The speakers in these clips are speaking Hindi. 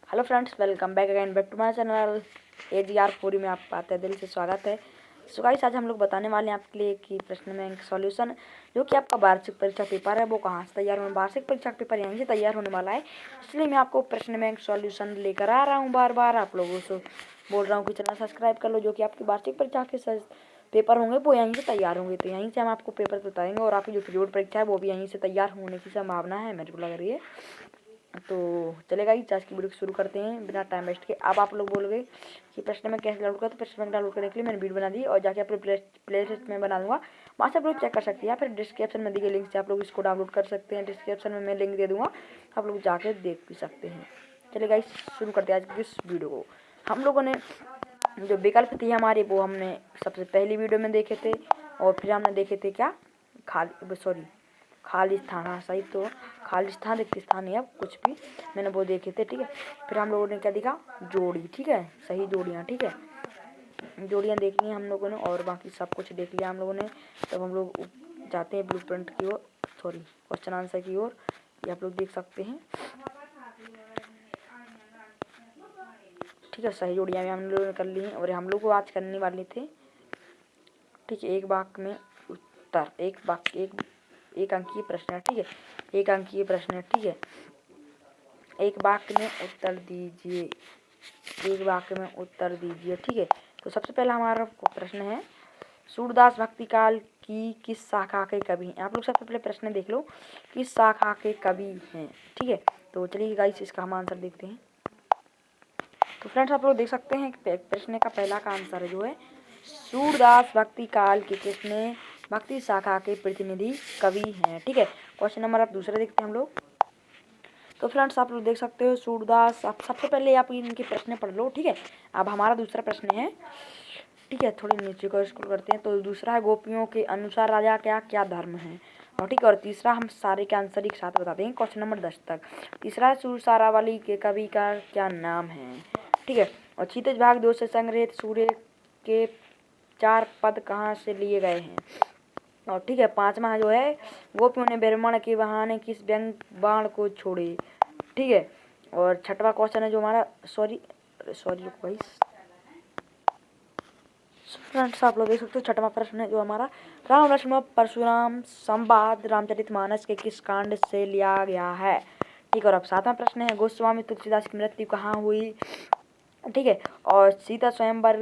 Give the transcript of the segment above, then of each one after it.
Hello friends, welcome back again back to my channel AGR पूरी में आपका आते दिल से स्वागत है। सो गाइस, आज हम लोग बताने वाले हैं आपके लिए कि प्रश्न बैंक सॉल्यूशन जो कि आपका वार्षिक परीक्षा पेपर है वो कहाँ से तैयार होने, वार्षिक परीक्षा पेपर यहीं से तैयार होने वाला है। इसलिए मैं आपको प्रश्न बैंक सॉल्यूशन लेकर आ रहा हूँ। बार बार आप लोगों से बोल रहा हूँ कि चैनल सब्सक्राइब कर लो, जो कि आपकी वार्षिक परीक्षा के पेपर होंगे वो यहीं से तैयार होंगे। तो यहीं से हम आपको पेपर बताएंगे और आपकी जो बोर्ड परीक्षा है वो भी यहीं से तैयार होने की संभावना है, मेरे को लग रही है। तो चलेगा ही, आज की वीडियो शुरू करते हैं बिना टाइम वेस्ट के। अब आप लोग बोलोगे कि प्रश्न में कैसे डाउनलोड कर, तो प्रश्न में डाउनलोड करने के लिए मैंने वीडियो बना दी और जाके अपने प्ले लिस्ट में बना दूंगा, वहाँ से आप लोग चेक कर सकते हैं। फिर डिस्क्रिप्शन में दी गई लिंक से आप लोग इसको डाउनलोड कर सकते हैं। डिस्क्रिप्शन में मैं लिंक दे दूँगा, आप लोग जाके देख भी सकते हैं। चलेगा, शुरू करते हैं आज की इस वीडियो को। हम लोगों ने जो विकल्प थी हमारे वो हमने सबसे पहली वीडियो में देखे थे, और फिर हमने देखे थे क्या, खाली स्थान। हाँ सही, तो खाली स्थान रिक्त स्थान है, अब कुछ भी मैंने वो देखे थे, ठीक है। फिर हम लोगों ने क्या देखा, जोड़ी, ठीक है, सही जोड़ियाँ, ठीक है, जोड़ियाँ देख ली हम लोगों ने और बाकी सब कुछ देख लिया हम लोगों ने। तब हम लोग जाते हैं ब्लूप्रिंट की ओर, सॉरी क्वेश्चन आंसर की ओर। ये आप लोग देख सकते हैं, ठीक है, सही जोड़ियाँ भी हम लोगों ने कर ली हैं और हम लोग को आज करने वाले थे, ठीक है। एक वाक्य में उत्तर, एक अंकीय प्रश्न है, ठीक है, एक अंकीय प्रश्न है, ठीक है। एक वाक्य में उत्तर दीजिए, एक वाक्य में उत्तर दीजिए, ठीक है। तो सबसे पहला हमारा प्रश्न है, सूरदास भक्ति काल की किस शाखा के कवि हैं। आप लोग सबसे पहले प्रश्न देख लो, किस शाखा के कवि हैं, ठीक है। तो चलिए गाइस, इसका हम आंसर देखते हैं। तो फ्रेंड्स, आप लोग देख सकते हैं प्रश्न का पहला का आंसर जो है, सूरदास भक्ति काल के कृष्ण भक्ति शाखा के प्रतिनिधि कवि हैं, ठीक है। क्वेश्चन नंबर आप दूसरा देखते हैं हम लोग। तो फ्रेंड्स, आप लोग देख सकते हो सूरदास, आप सबसे पहले आप इनके प्रश्न पढ़ लो, ठीक है। अब हमारा दूसरा प्रश्न है, ठीक है, थोड़ी नीचे को स्क्रॉल करते हैं। तो दूसरा है, गोपियों के अनुसार राजा क्या क्या धर्म है, और ठीक है। और तीसरा हम सारे के आंसर एक साथ बताते हैं, क्वेश्चन नंबर 10 तक। तीसरा है, सुरसारावली के कवि का क्या नाम है, ठीक है। और क्षितिज भाग 2 से संग्रहित सूर्य के 4 पद कहाँ से लिए गए हैं, और ठीक है। पांचवा जो है, गोपियों ने ब्राह्मण के बहाने किस व्यंग बाण को छोड़े, ठीक है। और छठवां क्वेश्चन है जो हमारा, सॉरी भाई फ्रेंड्स, आप लोग देख सकते हो, छठवां प्रश्न है जो हमारा, राम लक्ष्मण परशुराम संवाद रामचरितमानस के किस कांड से लिया गया है, ठीक है। और अब सातवां प्रश्न है, गोस्वामी तुलसीदास की मृत्यु कहाँ हुई, ठीक है। और सीता स्वयंवर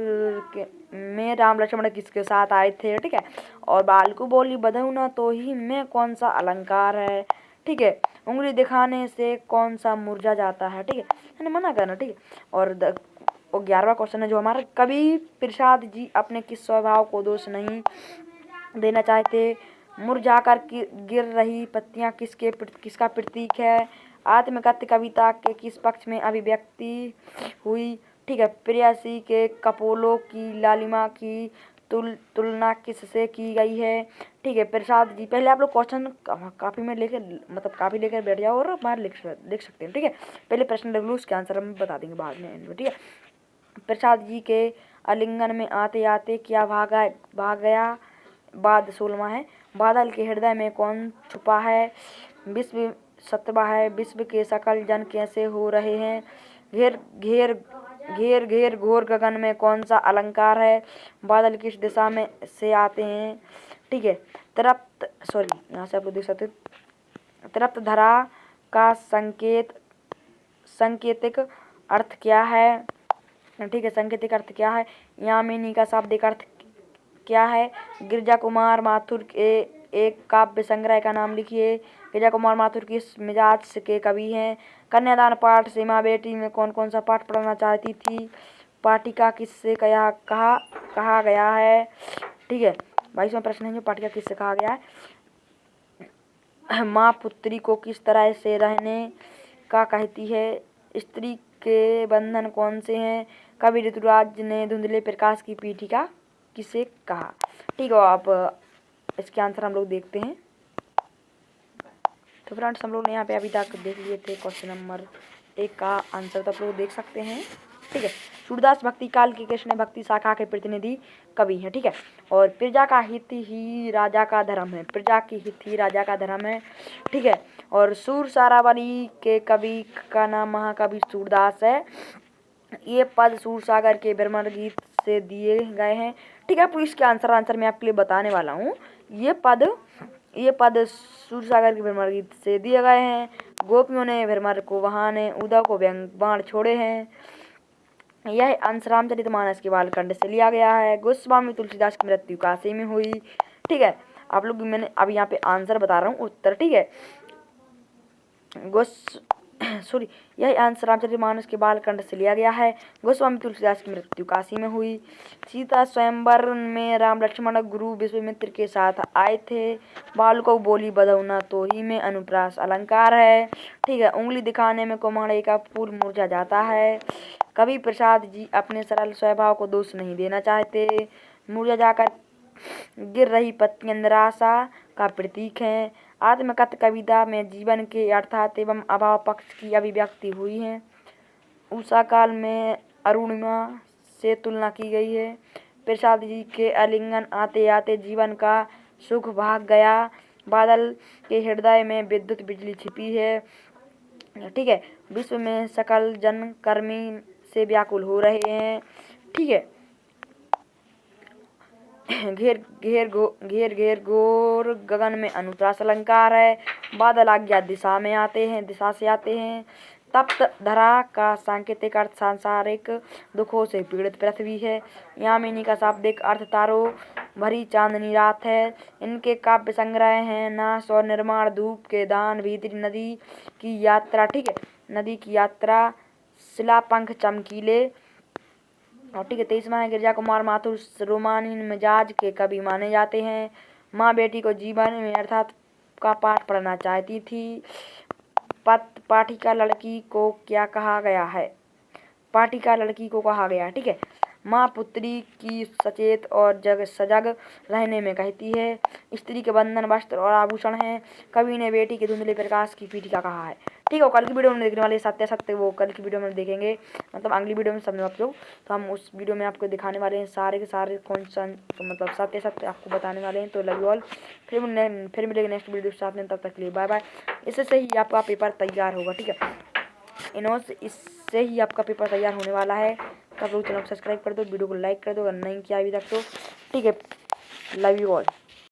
में राम लक्ष्मण किसके साथ आए थे, ठीक है। और बालकू बोली बधऊ न तो ही में कौन सा अलंकार है, ठीक है। उंगली दिखाने से कौन सा मुरझा जाता है, ठीक है, यानी मना करना, ठीक है। और 11वां क्वेश्चन है जो हमारा, कवि प्रसाद जी अपने किस स्वभाव को दोष नहीं देना चाहते, मुरझाकर गिर रही पत्तियां किसका प्रतीक है, आत्मकथ्य कविता के किस पक्ष में अभिव्यक्ति हुई, ठीक है। प्रेयसी के कपोलों की लालिमा की तुलना किससे की गई है, ठीक है। प्रसाद जी, पहले आप लोग क्वेश्चन काफी में लेकर, मतलब काफी लेकर बैठ जाओ और बाहर लिख सकते हैं, ठीक है। पहले प्रश्न देख लो, उसके आंसर हम बता देंगे बाद में, ठीक है। प्रसाद जी के आलिंगन में आते आते क्या भाग गया, बाद 16वां है, बादल के हृदय में कौन छुपा है, विश्व 17वां है, विश्व के सकल जन कैसे हो रहे हैं, घेर घेर घेर घेर घोर गगन में कौन सा अलंकार है, बादल किस दिशा में से आते हैं, ठीक है। तृप्त, सॉरी यहाँ से आप लोग देख सकते हैं, तृप्त धरा का संकेतिक अर्थ क्या है, ठीक है, सांकेतिक अर्थ क्या है, यामिनी का शाब्दिक अर्थ क्या है, गिरजा कुमार माथुर के एक काव्य संग्रह का नाम लिखिए, गिरजा कुमार माथुर किस मिजाज के कवि हैं, कन्यादान पाठ से माँ बेटी में कौन कौन सा पाठ पढ़ना चाहती थी, पाटिका किससे कहा गया है, ठीक है। 22वां प्रश्न है जो, पाटिका किससे कहा गया है, माँ पुत्री को किस तरह से रहने का कहती है, स्त्री के बंधन कौन से हैं, कवि ऋतुराज ने धुंधले प्रकाश की पीठिका किसे कहा, ठीक है। आप इसके आंसर हम लोग देखते हैं। तो फ्रेंड्स, हम लोग ने यहाँ पे अभी तक देख लिए थे क्वेश्चन नंबर 1 का आंसर, तो आप लोग देख सकते हैं, ठीक है। सूरदास भक्ति काल की कृष्ण भक्ति शाखा के प्रतिनिधि कवि है, ठीक है। और प्रजा का हित ही राजा का धर्म है, प्रजा की हित ही राजा का धर्म है, ठीक है। और सूर सारावली के कवि का नाम महाकवि सूरदास है। ये पद सूरसागर के भ्रमर गीत से दिए गए हैं। ठीक है, आपको इसके आंसर मैं आपके लिए बताने वाला हूँ। ये पद सूरसागर के भ्रमर गीत से दिए गए हैं। गोपियों ने भ्रमर को बहाने उद्धव को व्यंग बाण छोड़े हैं। यह अंश रामचरितमानस के बालखंड से लिया गया है। गोस्वामी तुलसीदास की मृत्यु काशी में हुई। ठीक है, आप लोग, मैंने अब यहाँ पे आंसर बता रहा हूँ, उत्तर। ठीक है, यह अंश रामचरितमानस के बालखंड से लिया गया है। गोस्वामी तुलसीदास की मृत्यु काशी में हुई। सीता स्वयंवर में राम लक्ष्मण गुरु विश्वामित्र के साथ आए थे। बालको बोली बधौ न तो ही में अनुप्रास अलंकार है। ठीक है, उंगली दिखाने में कुम्हाड़े का फूल मुरझा जाता है। कवि प्रसाद जी अपने सरल स्वभाव को दोष नहीं देना चाहते। मुरझा जाकर गिर रही पत्तियां निराशा का प्रतीक है। आत्मकथ कविता में जीवन के अर्थात एवं अभाव पक्ष की अभिव्यक्ति हुई है। उषा काल में अरुणिमा से तुलना की गई है। प्रसाद जी के आलिंगन आते आते जीवन का सुख भाग गया। बादल के हृदय में विद्युत बिजली छिपी है। ठीक है, विश्व में सकल जन कर्मी से व्याकुल हो रहे हैं। ठीक है, घेर घेर घोर गगन में अनुप्रास अलंकार है। बादल आज्ञा दिशा से आते हैं। तप्त धरा का सांकेतिक अर्थ सांसारिक दुखों से पीड़ित पृथ्वी है। यामिनी का शाब्दिक अर्थ तारों भरी चांदनी रात है। इनके काव्य संग्रह हैं नाश और निर्माण, धूप के दान, भीतरी नदी की यात्रा। ठीक है, नदी की यात्रा, शिलापंख चमकीले। और ठीक है, 23वां है गिरजा कुमार माथुर रोमानी मिजाज के कवि माने जाते हैं। माँ बेटी को जीवन में अर्थात का पाठ पढ़ना चाहती थी। पाठिका लड़की को क्या कहा गया है? पाठिका लड़की को कहा गया। ठीक है, माँ पुत्री की सचेत और सजग रहने में कहती है। स्त्री के बंधन वस्त्र और आभूषण हैं। कवि ने बेटी के धुंधले प्रकाश की पीठिका कहा है। ठीक है, कल की वीडियो में देखने वाले सत्य वो कल की वीडियो में देखेंगे, मतलब अगली वीडियो में समझो आप लोग। तो हम उस वीडियो में आपको दिखाने वाले हैं सारे के सारे क्वेश्चन, तो मतलब सत्य आपको बताने वाले हैं। तो लव यू ऑल, फिर मिलेंगे नेक्स्ट वीडियो के साथ में, तब तक के लिए बाय बाय। इससे ही आपका पेपर तैयार होगा। ठीक है, इससे ही आपका पेपर तैयार होने वाला है। तब लोग चैनल को सब्सक्राइब कर दो, वीडियो को लाइक कर दो अगर नहीं किया अभी तक तो। ठीक है, लव यू ऑल।